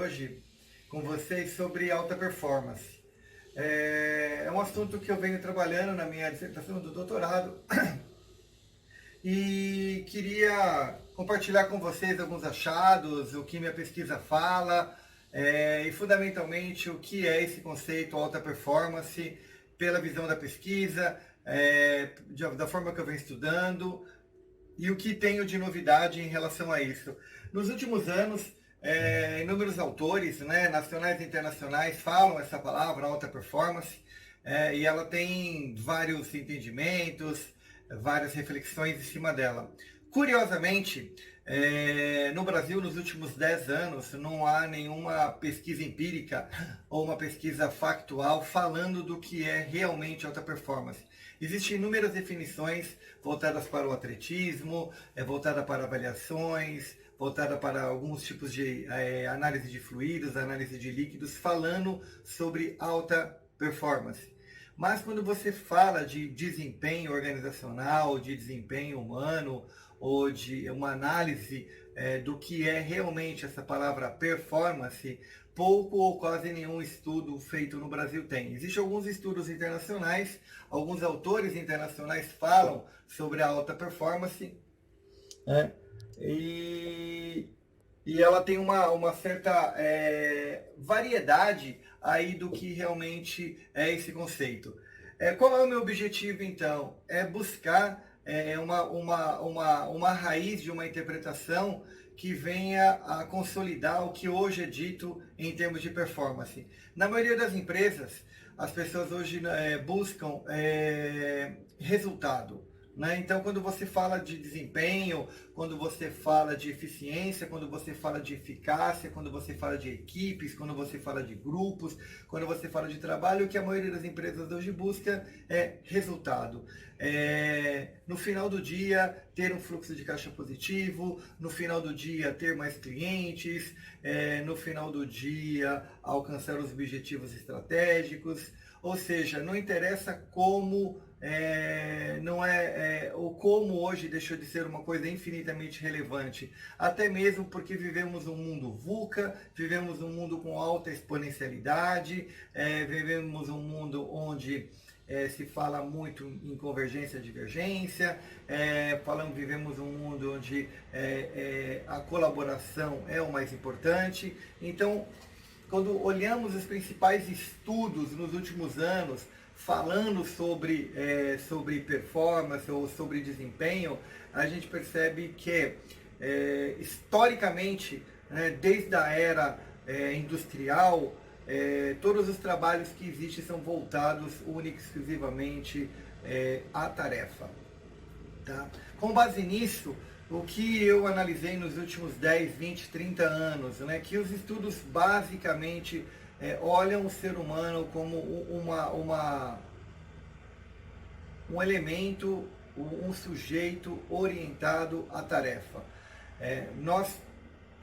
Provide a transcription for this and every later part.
hoje com vocês sobre alta performance. É um assunto que eu venho trabalhando na minha dissertação do doutorado e queria compartilhar com vocês alguns achados, o que minha pesquisa fala e fundamentalmente o que é esse conceito alta performance pela visão da pesquisa, da forma que eu venho estudando e o que tenho de novidade em relação a isso. Nos últimos anos, inúmeros autores, né, nacionais e internacionais, falam essa palavra, alta performance, e ela tem vários entendimentos, várias reflexões em cima dela. Curiosamente, no Brasil, nos últimos 10 anos, não há nenhuma pesquisa empírica ou uma pesquisa factual falando do que é realmente alta performance. Existem inúmeras definições voltadas para o atletismo, voltada para avaliações, voltada para alguns tipos de análise de fluidos, análise de líquidos, falando sobre alta performance. Mas quando você fala de desempenho organizacional, de desempenho humano, ou de uma análise do que é realmente essa palavra performance, pouco ou quase nenhum estudo feito no Brasil tem. Existem alguns estudos internacionais, alguns autores internacionais falam sobre a alta performance, e ela tem uma certa variedade aí do que realmente é esse conceito. Qual é o meu objetivo, então? É buscar uma raiz de uma interpretação que venha a consolidar o que hoje é dito em termos de performance. Na maioria das empresas, as pessoas hoje buscam resultado. Né? Então, quando você fala de desempenho, quando você fala de eficiência, quando você fala de eficácia, quando você fala de equipes, quando você fala de grupos, quando você fala de trabalho, o que a maioria das empresas hoje busca é resultado. No final do dia, ter um fluxo de caixa positivo, no final do dia, ter mais clientes, no final do dia, alcançar os objetivos estratégicos. Ou seja, não interessa como, o como hoje deixou de ser uma coisa infinitamente relevante. Até mesmo porque vivemos um mundo VUCA, vivemos um mundo com alta exponencialidade, vivemos um mundo onde se fala muito em convergência e divergência, vivemos um mundo onde a colaboração é o mais importante. Então, quando olhamos os principais estudos nos últimos anos, falando sobre performance ou sobre desempenho, a gente percebe que, historicamente, desde a era industrial, todos os trabalhos que existem são voltados única e exclusivamente à tarefa. Tá? Com base nisso, o que eu analisei nos últimos 10, 20, 30 anos, né, que os estudos basicamente olham o ser humano como um elemento, um sujeito orientado à tarefa. Nós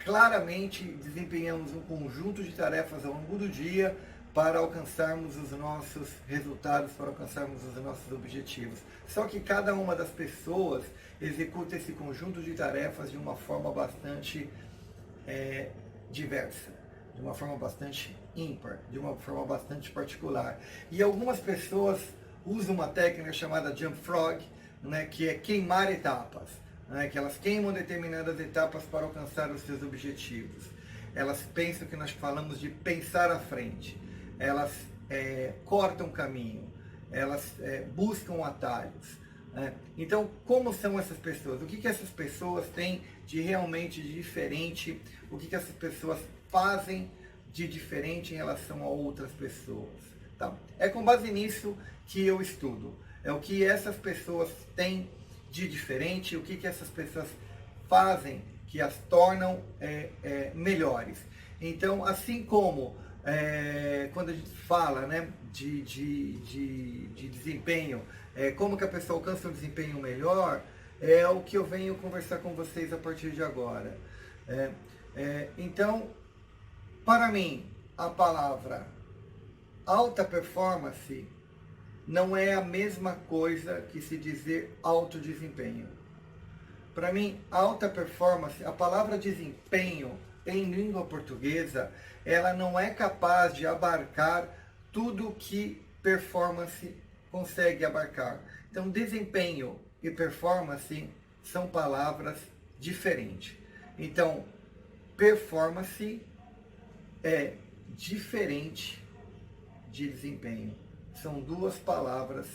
claramente desempenhamos um conjunto de tarefas ao longo do dia para alcançarmos os nossos resultados, para alcançarmos os nossos objetivos. Só que cada uma das pessoas executa esse conjunto de tarefas de uma forma bastante diversa, de uma forma bastante ímpar, de uma forma bastante particular. E algumas pessoas usam uma técnica chamada jump frog, né, que é queimar etapas, né, que elas queimam determinadas etapas para alcançar os seus objetivos. Elas pensam que nós falamos de pensar à frente, elas cortam caminho, elas buscam atalhos. Então, como são essas pessoas? O que essas pessoas têm de realmente de diferente? O que essas pessoas fazem de diferente em relação a outras pessoas? Tá? É com base nisso que eu estudo. É o que essas pessoas têm de diferente, o que essas pessoas fazem que as tornam melhores. Então, assim como quando a gente fala, né, de desempenho, como que a pessoa alcança um desempenho melhor, é o que eu venho conversar com vocês a partir de agora. Então, para mim, a palavra alta performance não é a mesma coisa que se dizer alto desempenho. Para mim, alta performance, a palavra desempenho em língua portuguesa, ela não é capaz de abarcar tudo que performance consegue abarcar. Então, desempenho e performance são palavras diferentes. Então, performance é diferente de desempenho. São duas palavras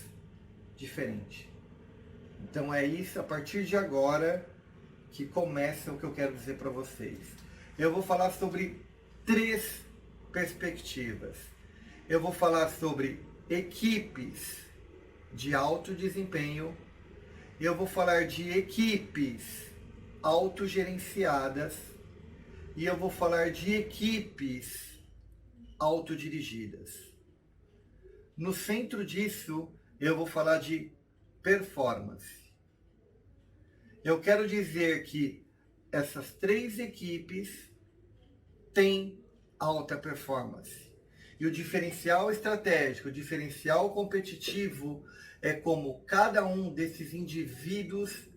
diferentes. Então é isso, a partir de agora, que começa o que eu quero dizer para vocês. Eu vou falar sobre 3 perspectivas. Eu vou falar sobre equipes de alto desempenho. Eu vou falar de equipes autogerenciadas. E eu vou falar de equipes autodirigidas. No centro disso, eu vou falar de performance. Eu quero dizer que essas 3 equipes têm alta performance. E o diferencial estratégico, o diferencial competitivo é como cada um desses indivíduos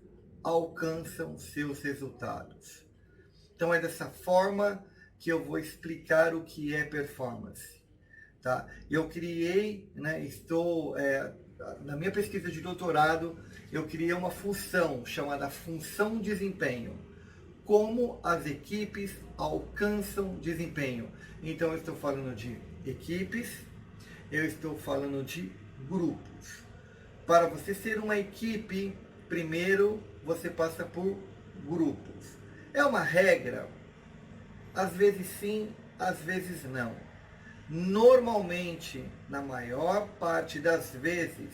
alcançam seus resultados. Então é dessa forma que eu vou explicar o que é performance. Tá? Eu criei, na minha pesquisa de doutorado, eu criei uma função chamada função desempenho. Como as equipes alcançam desempenho. Então eu estou falando de equipes, eu estou falando de grupos. Para você ser uma equipe, primeiro você passa por grupos. É uma regra? Às vezes sim, às vezes não. Normalmente, na maior parte das vezes,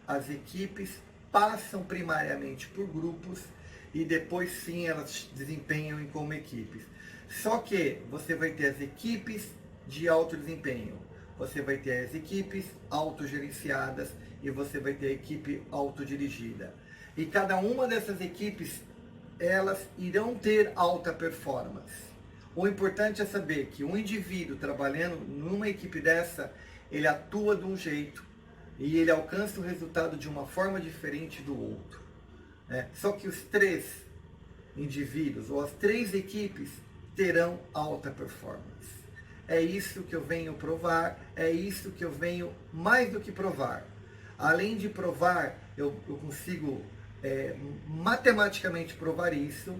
as equipes passam primariamente por grupos e depois sim elas desempenham como equipes. Só que você vai ter as equipes de alto desempenho, você vai ter as equipes autogerenciadas e você vai ter a equipe autodirigida. E cada uma dessas equipes, elas irão ter alta performance. O importante é saber que um indivíduo trabalhando numa equipe dessa, ele atua de um jeito e ele alcança o resultado de uma forma diferente do outro. Só que os 3 indivíduos ou as 3 equipes terão alta performance. É isso que eu venho provar, é isso que eu venho mais do que provar. Além de provar, eu consigo matematicamente provar isso,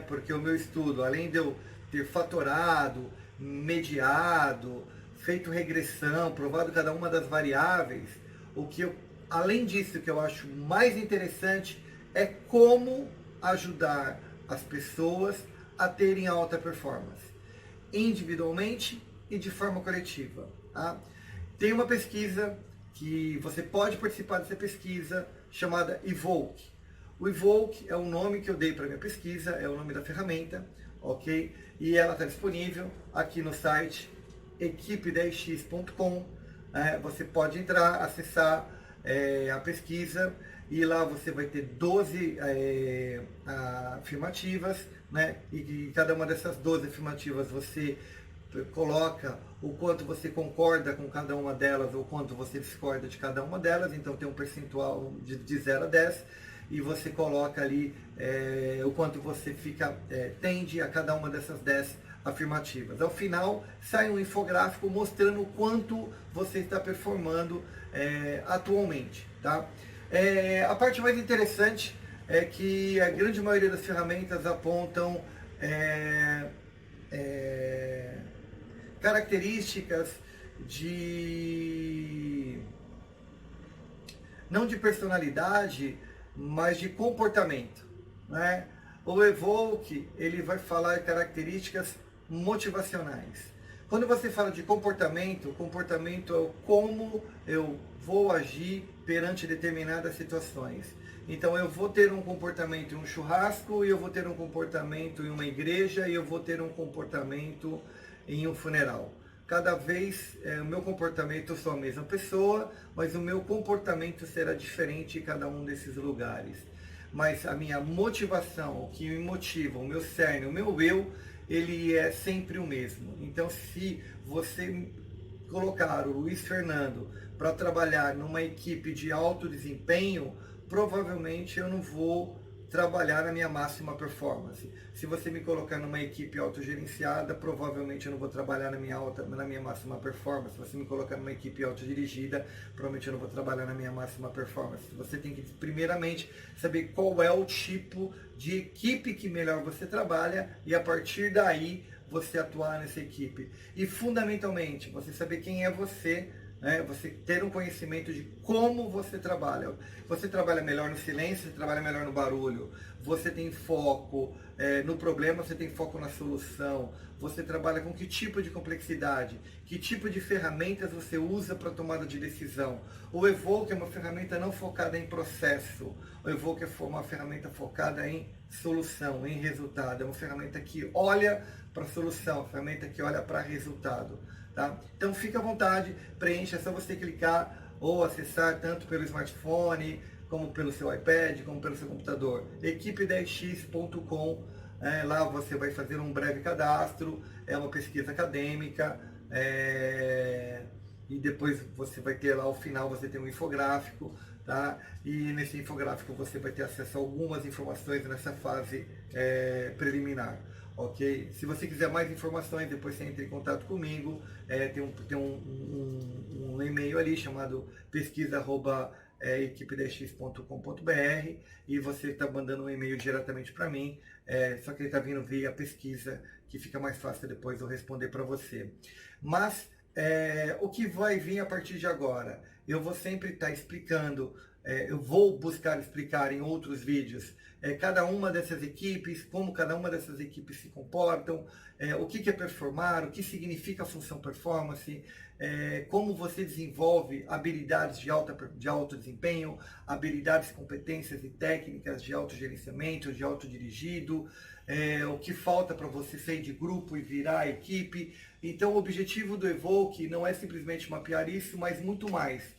porque o meu estudo, além de eu ter fatorado, mediado, feito regressão, provado cada uma das variáveis, além disso, que eu acho mais interessante é como ajudar as pessoas a terem alta performance, individualmente e de forma coletiva. Tá? Tem uma pesquisa que você pode participar dessa pesquisa chamada Evoke. O Evoke é o nome que eu dei para minha pesquisa, é o nome da ferramenta, ok? E ela está disponível aqui no site equipe10x.com. Você pode entrar, acessar a pesquisa e lá você vai ter 12 afirmativas, né? E cada uma dessas 12 afirmativas você coloca o quanto você concorda com cada uma delas ou quanto você discorda de cada uma delas. Então tem um percentual de 0 a 10 e você coloca ali o quanto você tende a cada uma dessas 10 afirmativas. Ao final sai um infográfico mostrando o quanto você está performando atualmente. Tá? A parte mais interessante é que a grande maioria das ferramentas apontam características não de personalidade, mas de comportamento, né? O Evoke, ele vai falar de características motivacionais. Quando você fala de comportamento, comportamento é como eu vou agir perante determinadas situações. Então eu vou ter um comportamento em um churrasco, e eu vou ter um comportamento em uma igreja, e eu vou ter um comportamento em um funeral. Cada vez o meu comportamento, eu sou a mesma pessoa, mas o meu comportamento será diferente em cada um desses lugares. Mas a minha motivação, o que me motiva, o meu cerne, o meu eu, ele é sempre o mesmo. Então, se você colocar o Luiz Fernando para trabalhar numa equipe de alto desempenho, provavelmente eu não vou trabalhar na minha máxima performance. Se você me colocar numa equipe autogerenciada, provavelmente eu não vou trabalhar na minha máxima performance. Se você me colocar numa equipe autodirigida, provavelmente eu não vou trabalhar na minha máxima performance. Você tem que, primeiramente, saber qual é o tipo de equipe que melhor você trabalha e, a partir daí, você atuar nessa equipe. E, fundamentalmente, você saber quem é você, né? Você ter um conhecimento de como você trabalha. Você trabalha melhor no silêncio, você trabalha melhor no barulho. Você tem foco no problema, você tem foco na solução. Você trabalha com que tipo de complexidade, que tipo de ferramentas você usa para tomada de decisão. O Evoke é uma ferramenta não focada em processo. O Evoke é uma ferramenta focada em solução, em resultado. É uma ferramenta que olha para a solução, uma ferramenta que olha para resultado. Tá? Então fica à vontade, preencha, é só você clicar ou acessar tanto pelo smartphone, como pelo seu iPad, como pelo seu computador. equipe10x.com, lá você vai fazer um breve cadastro, é uma pesquisa acadêmica, e depois você vai ter lá ao final, você tem um infográfico, tá? E nesse infográfico você vai ter acesso a algumas informações nessa fase preliminar. Ok? Se você quiser mais informações, depois você entra em contato comigo. Tem um e-mail ali chamado pesquisa@equipe10x.com.br e você está mandando um e-mail diretamente para mim. Só que ele está vindo via pesquisa, que fica mais fácil depois eu responder para você. Mas o que vai vir a partir de agora? Eu vou sempre estar explicando, eu vou buscar explicar em outros vídeos cada uma dessas equipes, como cada uma dessas equipes se comportam, o que é performar, o que significa a função performance, como você desenvolve habilidades de alto desempenho, habilidades, competências e técnicas de autogerenciamento, de autodirigido, o que falta para você sair de grupo e virar equipe. Então o objetivo do Evoke não é simplesmente mapear isso, mas muito mais.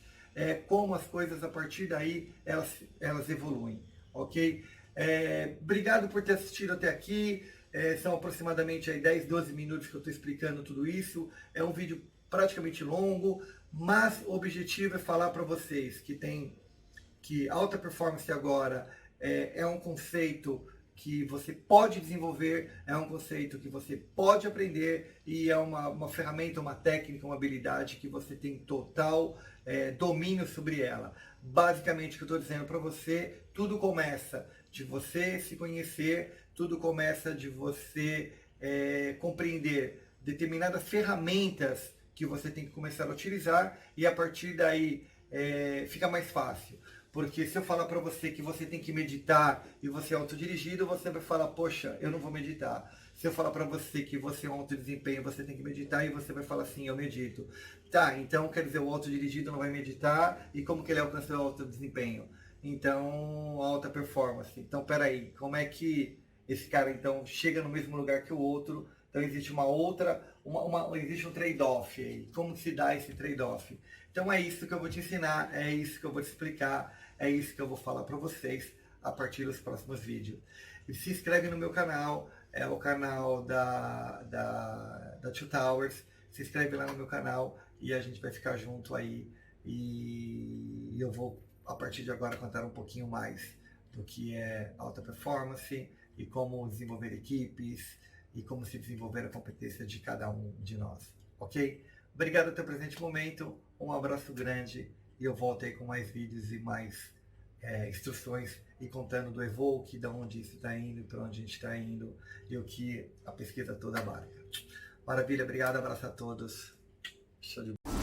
Como as coisas a partir daí elas evoluem, ok? Obrigado por ter assistido até aqui. São aproximadamente aí 10, 12 minutos que eu estou explicando tudo isso. É um vídeo praticamente longo, mas o objetivo é falar para vocês que alta performance agora é um conceito que você pode desenvolver, é um conceito que você pode aprender e é uma ferramenta, uma técnica, uma habilidade que você tem total domínio sobre ela. Basicamente, o que eu estou dizendo para você, tudo começa de você se conhecer, tudo começa de você compreender determinadas ferramentas que você tem que começar a utilizar e a partir daí fica mais fácil. Porque se eu falar para você que você tem que meditar e você é autodirigido, você vai falar, poxa, eu não vou meditar. Se eu falar para você que você é um alto desempenho, você tem que meditar e você vai falar assim, eu medito. Tá, então quer dizer, o autodirigido não vai meditar e como que ele alcança o alto desempenho? Então, alta performance. Então, peraí, como é que esse cara então chega no mesmo lugar que o outro? Então existe existe um trade-off aí. Como se dá esse trade-off? Então é isso que eu vou te ensinar, é isso que eu vou te explicar, é isso que eu vou falar para vocês a partir dos próximos vídeos. E se inscreve no meu canal, é o canal da Two Towers. Se inscreve lá no meu canal e a gente vai ficar junto aí. E eu vou, a partir de agora, contar um pouquinho mais do que é alta performance e como desenvolver equipes e como se desenvolver a competência de cada um de nós, ok? Obrigado pelo teu presente momento, um abraço grande e eu volto aí com mais vídeos e mais instruções e contando do Evoke, de onde isso está indo, para onde a gente está indo e o que a pesquisa toda abarca. Maravilha, obrigado, abraço a todos. Show de bola.